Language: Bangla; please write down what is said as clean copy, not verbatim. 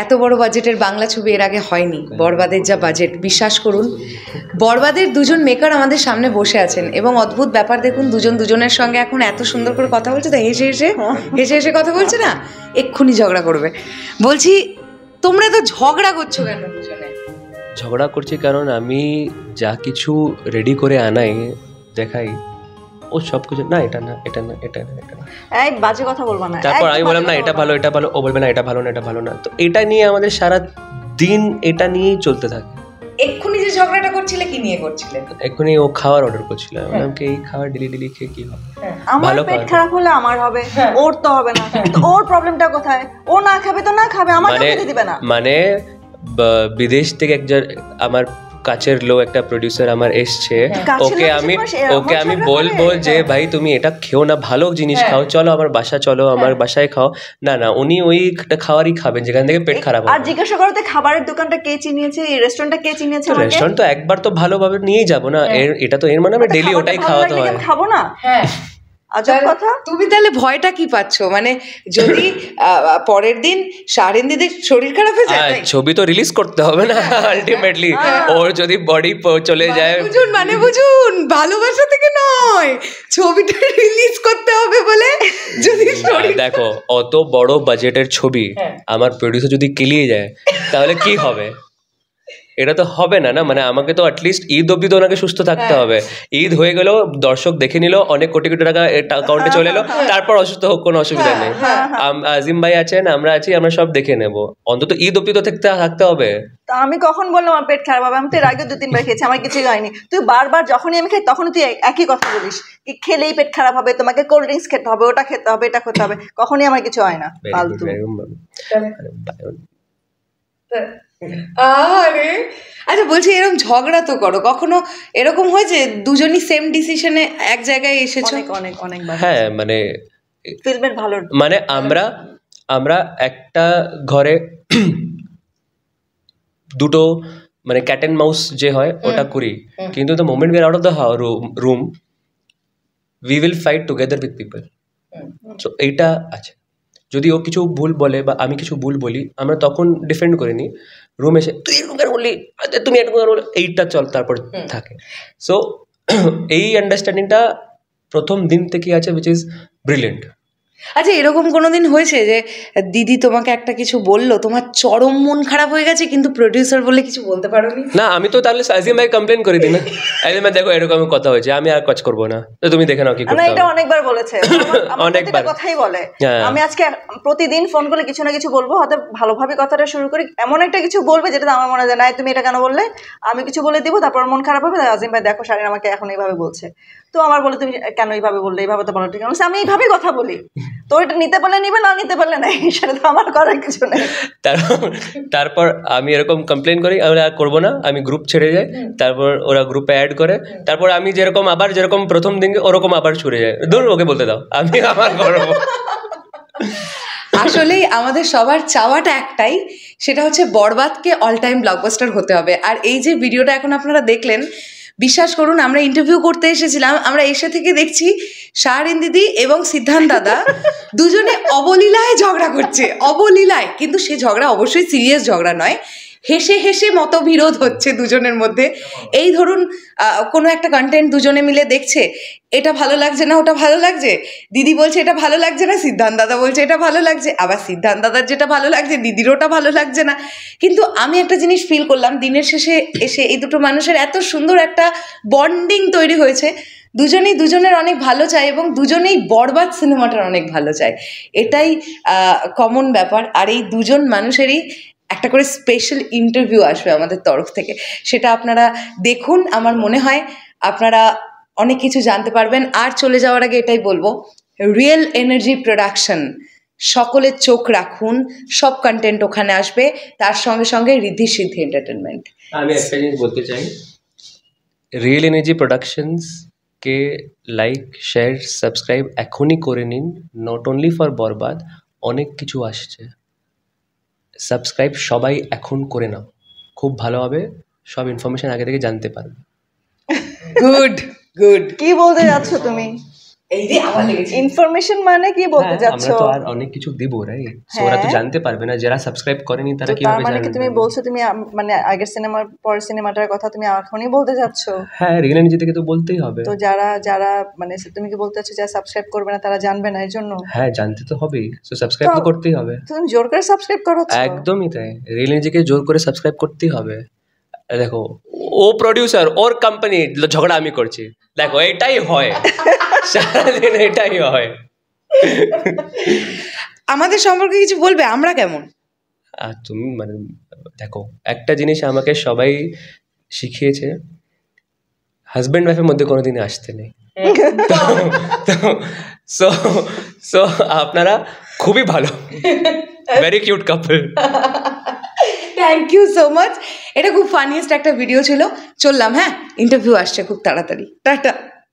এত বড় বাজেটের বাংলা ছবি এর আগে হয়নি। বরবাদের যা বাজেট, বিশ্বাস করুন। বরবাদের দুজন মেকার আমাদের সামনে বসে আছেন এবং অদ্ভুত ব্যাপার দেখুন, দুজন দুজনের সঙ্গে এখন এত সুন্দর করে কথা বলছে, তো হেসে হেসে হেসে হেসে কথা বলছে না, এক্ষুনি ঝগড়া করবে। বলছি তোমরা তো ঝগড়া করছো কেন দুজনে? ঝগড়া করছি কারণ আমি যা কিছু রেডি করে আনাই, দেখাই, ও সব কিছু না, এটা না, এটা না, এটা না, এটা না, এই বাজে কথা বলবা না। তারপর আমি বললাম না এটা ভালো, এটা ভালো, ও বলবে না এটা ভালো না, এটা ভালো না। তো এটা নিয়ে আমাদের সারা দিন এটা নিয়েই চলতে থাকে। এক্ষুনি যে ঝগড়াটা করছিলে কি নিয়ে করছিলে? এক্ষুনি ও খাবার অর্ডার করছিল, বললাম কি এই খাবার ডেলি ডেলি খেয়ে কি হবে? আমার পেট খারাপ হলে আমার হবে, ওর তো হবে না। তো ওর প্রবলেমটা কোথায়? ও না খাবে তো না খাবে, আমাকে খেতে দিবে না। মানে বিদেশ থেকে একজন আমার কাছের লোক, একটা প্রোডিউসার আমার এসছে, ওকে আমি বলবো যে ভাই তুমি এটা খেও না, ভালো জিনিস খাও, চলো আমার বাসা, চলো আমার বাসায় খাও, না না, উনি ওই খাবারই খাবেন যেখান থেকে পেট খারাপ হবে। আর জিজ্ঞাসা করতে খাবারের দোকানটা কে চিনিয়েছে, এই রেস্টুরেন্টটা কে চিনিয়েছে? রেস্টুরেন্ট তো একবার তো ভালোভাবে নিয়েই যাবো না, এটা তো এর মানে আমি ডেলি ওটাই খাওয়াতে হয়। খাবো না? হ্যাঁ, আজব কথা। তুমি তাহলে ভয়টা কি পাচ্ছ? মানে যদি পরের দিন শাহরিন্দিদের শরীর খারাপ হয়ে যায়, ছবি তো রিলিজ করতে হবে না আলটিমেটলি, ওর যদি বডি চলে যায়, বুঝুন মানে বুঝুন, ভালোবাসা থেকে নয়, ছবিটা রিলিজ করতে হবে বলে যদি দেখো অত বড় বাজেটের ছবি আমার প্রোডিউসার যদি কেলিয়ে যায় তাহলে কি হবে? এটা তো হবে না, না মানে আমাকে তো অ্যাটলিস্ট ঈদ অব্দি তো ওনাকে সুস্থ থাকতে হবে। ঈদ হয়ে গেল, দর্শক দেখে নিল, অনেক কোটি কোটি টাকা অ্যাকাউন্টে চলে এলো, তারপর অসুস্থ হোক, কোনো অসুবিধা নেই। আজিম ভাই আছেন, আমরা আছি, আমরা সব দেখে নেব, অন্তত ঈদ অব্দি তো থাকতে হবে। তা আমি কখন বললাম আমার পেট খারাপ হবে? আমি তো এর আগে 2-3 বার খেয়েছি, আমার কিছু হয়নি। তুই বারবার যখনই আমি খাই তখনই তুই একই কথা বলিস, কি খেলেই পেট খারাপ হবে, তোমাকে কোল্ড ড্রিঙ্কস খেতে হবে, ওটা খেতে হবে, এটা খেতে হবে, কখনই আমার কিছু হয় না। ফালতু। আরে আচ্ছা বলছি, এরকম ঝগড়া তো করো, কখনো এরকম হয়েছে দুজনই সেম ডিসিশনে এক জায়গায় এসেছো? অনেক অনেকবার। হ্যাঁ মানে ফিল্মের ভালো, মানে আমরা একটা ঘরে দুটো মানে ক্যাট এন্ড মাউস যে হয় ওটা করি, কিন্তু the moment we are out of the room we will fight together with people. So এইটা আছে, যদি ও কিছু ভুল বলে বা আমি কিছু ভুল বলি, আমরা তখন ডিফেন্ড করে নিই, রুম এসে তুই এরকম কেন বললি, তুমি এরকম কেন বললি, এইটা চল তারপর থাকে। সো এই আন্ডারস্ট্যান্ডিংটা প্রথম দিন থেকে আছে, উইচ ইজ ব্রিলিয়েন্ট। আচ্ছা এরকম কোনোদিন হয়েছে যে দিদি তোমাকে একটা কিছু বললো, তোমার চরম মন খারাপ হয়ে গেছে, কিন্তু প্রোডিউসার বলে কিছু বলতে পারোনি? না, আমি তো তাহলে আজিম ভাই কমপ্লেন করে দিই না, আজিম ভাই দেখো এরকম কথা হয়েছে, আমি আর কাজ করবো না, তো তুমি দেখে নাও কি করতে হবে। এটা অনেকবার বলেছে, অনেকবার কথাই বলে। আমি আজকে প্রতিদিন ফোন করে কিছু না কিছু বলবো, হয়তো ভালোভাবে কথাটা শুরু করি, এমন একটা কিছু বলবে যেটা আমার মনে হয় না তুমি এটা কেন বললে, আমি কিছু বলে দিব, তারপর মন খারাপ হবে, আজিম ভাই দেখো শারীন আমাকে এখন এইভাবে বলছে, তো আমার বলে তুমি কেন এইভাবে বললে, এইভাবে তো বলো ঠিক আছে, আমি এইভাবেই কথা বলি, তো এটা নিতে পারলে নিবে, না নিতে পারলে নাই, সেটা তো আমার করার কিছু নেই। তারপর আমি এরকম কমপ্লেন করি, আমি আর করবো না, আমি গ্রুপ ছেড়ে যাই, তারপর ওরা গ্রুপে অ্যাড করে, তারপর আমি যেরকম প্রথম দিন ওরকম আবার ছুড়ে যায়, দূর ওকে বলতে দাও, আমি আমার করবো। আসলেই আমাদের সবার চাওয়াটা একটাই, সেটা হচ্ছে বরবাদকে অল টাইম ব্লকবাস্টার হতে হবে। আর এই যে ভিডিওটা এখন আপনারা দেখলেন, বিশ্বাস করুন আমরা ইন্টারভিউ করতে এসেছিলাম, আমরা এসে থেকে দেখছি শাহরিন দিদি এবং সিদ্ধান্ত দাদা দুজনে অবলীলায় ঝগড়া করছে, অবলীলায়, কিন্তু সে ঝগড়া অবশ্যই সিরিয়াস ঝগড়া নয়, হেসে হেসে মতবিরোধ হচ্ছে দুজনের মধ্যে। এই ধরুন কোনো একটা কন্টেন্ট দুজনে মিলে দেখছে, এটা ভালো লাগছে না, ওটা ভালো লাগছে, দিদি বলছে এটা ভালো লাগছে না, সিদ্ধান্ত দাদা বলছে এটা ভালো লাগছে, আবার সিদ্ধান্ত দাদার যেটা ভালো লাগছে দিদির ওটা ভালো লাগছে না। কিন্তু আমি একটা জিনিস ফিল করলাম, দিনের শেষে এসে এই দুটো মানুষের এত সুন্দর একটা বন্ডিং তৈরি হয়েছে, দুজনেই দুজনের অনেক ভালো চায় এবং দুজনেই বরবাদ সিনেমাটার অনেক ভালো চায়, এটাই কমন ব্যাপার। আর এই দুজন মানুষেরই একটা করে স্পেশাল ইন্টারভিউ আসবে আমাদের তরফ থেকে, সেটা আপনারা দেখুন, আমার মনে হয় আপনারা অনেক কিছু জানতে পারবেন। আর চলে যাওয়ার আগে এটাই বলবো, রিয়েল এনার্জি প্রোডাকশন, সকলের চোখ রাখুন, সব কন্টেন্ট ওখানে আসবে, তার সঙ্গে সঙ্গে ঋদ্ধি সিদ্ধি এন্টারটেনমেন্ট। আমি একটা জিনিস বলতে চাই, রিয়েল এনার্জি প্রোডাকশনস কে লাইক, শেয়ার, সাবস্ক্রাইব এখনই করে নিন, নট অনলি ফর বরবাদ, অনেক কিছু আসছে, সাবস্ক্রাইব সবাই এখন করে নাও, খুব ভালো হবে, সব ইনফরমেশন আগে থেকে জানতে পারবে। Good good. কি বলতে যাচ্ছ তুমি? এই যে আমার লেগেছে ইনফরমেশন মানে কি বলতে হ্যাঁ, যাচ্ছ? আমরা তো আর অনেক কিছু দিব রাইট, সো ওরা তো জানতে পারবে না, যারা সাবস্ক্রাইব করেনি তারা তো তার কিভাবে মানে কি জানবে? তুমি বলছো তুমি মানে আগের সিনেমার পরের সিনেমাটার কথা তুমি এখনই বলতে যাচ্ছ? হ্যাঁ, রিয়েল এনার্জি থেকে তো বলতেই হবে। তো যারা যারা মানে তুমি কি বলতে চাচ্ছ যারা সাবস্ক্রাইব করবে না তারা জানবে না এর জন্য? হ্যাঁ, জানতে তো হবেই, সো সাবস্ক্রাইব তো করতেই হবে। তুমি জোর করে সাবস্ক্রাইব করাচ্ছ? একদমই তাই, রিয়েল এনার্জিকে জোর করে সাবস্ক্রাইব করতেই হবে। দেখো, ও প্রডিউসার, ওর কোম্পানি, ঝগড়া আমি করছি, দেখো এটাই হয়, সারাদিন এটাই হয়। আমাদের সম্পর্কে কিছু বলবে, আমরা কেমন? আর তুমি মানে দেখো, একটা জিনিস আমাকে সবাই শিখিয়েছে, হাজব্যান্ড ওয়াইফের মধ্যে কোনোদিনই আসতে নেই। সো সো আপনারা খুবই ভালো, very cute couple. Thank you so much. এটা খুব ফানিয়েস্ট একটা ভিডিও ছিল। চললাম, হ্যাঁ, ইন্টারভিউ আসছে খুব তাড়াতাড়ি। টাটা।